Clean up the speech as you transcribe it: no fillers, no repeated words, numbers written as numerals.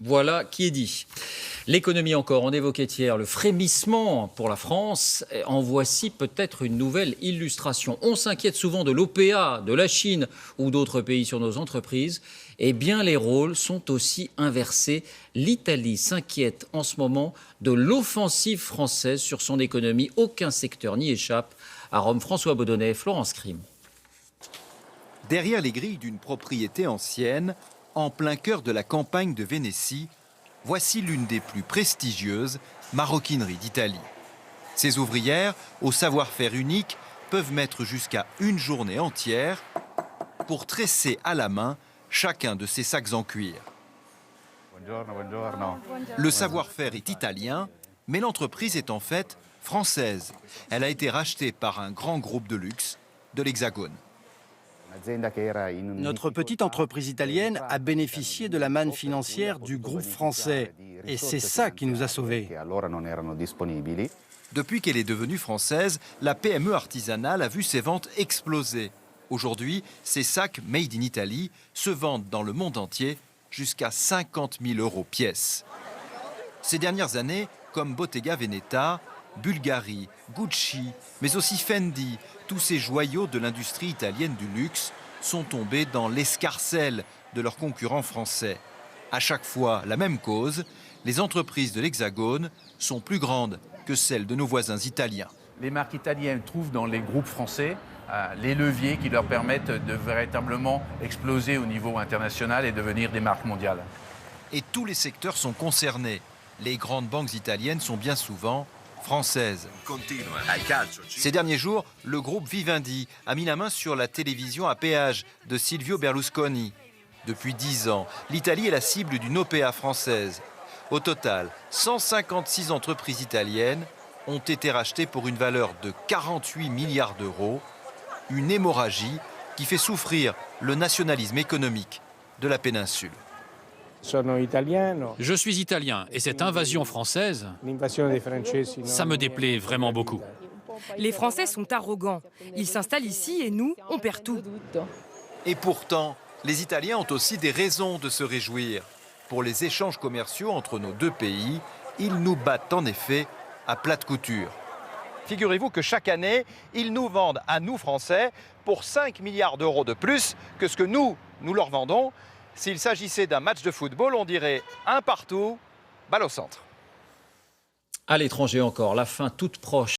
Voilà qui est dit. L'économie encore, on évoquait hier le frémissement pour la France. En voici peut-être une nouvelle illustration. On s'inquiète souvent de l'OPA, de la Chine ou d'autres pays sur nos entreprises. Eh bien, les rôles sont aussi inversés. L'Italie s'inquiète en ce moment de l'offensive française sur son économie. Aucun secteur n'y échappe. À Rome, François Baudonnet, Florence Crime. Derrière les grilles d'une propriété ancienne, en plein cœur de la campagne de Vénétie, voici l'une des plus prestigieuses maroquineries d'Italie. Ces ouvrières, au savoir-faire unique, peuvent mettre jusqu'à une journée entière pour tresser à la main chacun de ces sacs en cuir. Le savoir-faire est italien, mais l'entreprise est en fait française. Elle a été rachetée par un grand groupe de luxe de l'Hexagone. Notre petite entreprise italienne a bénéficié de la manne financière du groupe français. Et c'est ça qui nous a sauvés. Depuis qu'elle est devenue française, la PME artisanale a vu ses ventes exploser. Aujourd'hui, ces sacs made in Italy se vendent dans le monde entier jusqu'à 50 000 € pièce. Ces dernières années, comme Bottega Veneta, Bulgari, Gucci, mais aussi Fendi, tous ces joyaux de l'industrie italienne du luxe sont tombés dans l'escarcelle de leurs concurrents français. À chaque fois, la même cause, les entreprises de l'Hexagone sont plus grandes que celles de nos voisins italiens. Les marques italiennes trouvent dans les groupes français les leviers qui leur permettent de véritablement exploser au niveau international et devenir des marques mondiales. Et tous les secteurs sont concernés. Les grandes banques italiennes sont bien souvent françaises. Ces derniers jours, le groupe Vivendi a mis la main sur la télévision à péage de Silvio Berlusconi. Depuis 10 ans, l'Italie est la cible d'une OPA française. Au total, 156 entreprises italiennes ont été rachetées pour une valeur de 48 milliards d'euros. Une hémorragie qui fait souffrir le nationalisme économique de la péninsule. Je suis italien et cette invasion française, ça me déplaît vraiment beaucoup. Les Français sont arrogants. Ils s'installent ici et nous, on perd tout. Et pourtant, les Italiens ont aussi des raisons de se réjouir. Pour les échanges commerciaux entre nos deux pays, ils nous battent en effet à plate couture. Figurez-vous que chaque année, ils nous vendent à nous Français pour 5 milliards d'euros de plus que ce que nous leur vendons. S'il s'agissait d'un match de football, on dirait un partout, balle au centre. À l'étranger encore, la fin toute proche.